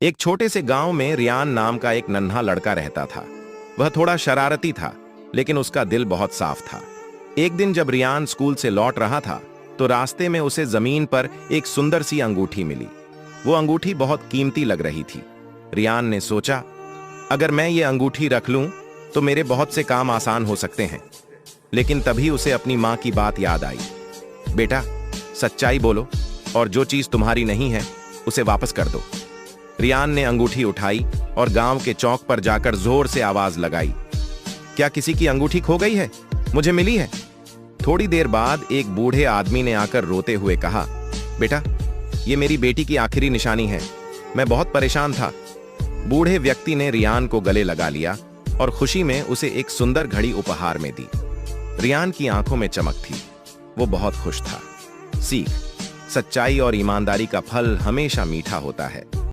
एक छोटे से गांव में रियान नाम का एक नन्हा लड़का रहता था। वह थोड़ा शरारती था, लेकिन उसका दिल बहुत साफ था। एक दिन जब रियान स्कूल से लौट रहा था, तो रास्ते में उसे जमीन पर एक सुंदर सी अंगूठी मिली। वो अंगूठी बहुत कीमती लग रही थी। रियान ने सोचा, अगर मैं ये अंगूठी रख लूं, तो मेरे बहुत से काम आसान हो सकते हैं। लेकिन तभी उसे अपनी माँ की बात याद आई। बेटा, सच्चाई बोलो और जो चीज तुम्हारी नहीं है उसे वापस कर दो। रियान ने अंगूठी उठाई और गांव के चौक पर जाकर जोर से आवाज लगाई, क्या किसी की अंगूठी खो गई है? मुझे मिली है। थोड़ी देर बाद एक बूढ़े आदमी ने आकर रोते हुए कहा, बेटा, ये मेरी बेटी की आखिरी निशानी है। मैं बहुत परेशान था। बूढ़े व्यक्ति ने रियान को गले लगा लिया और खुशी में उसे एक सुंदर घड़ी उपहार में दी। रियान की आंखों में चमक थी। वो बहुत खुश था। सीख, सच्चाई और ईमानदारी का फल हमेशा मीठा होता है।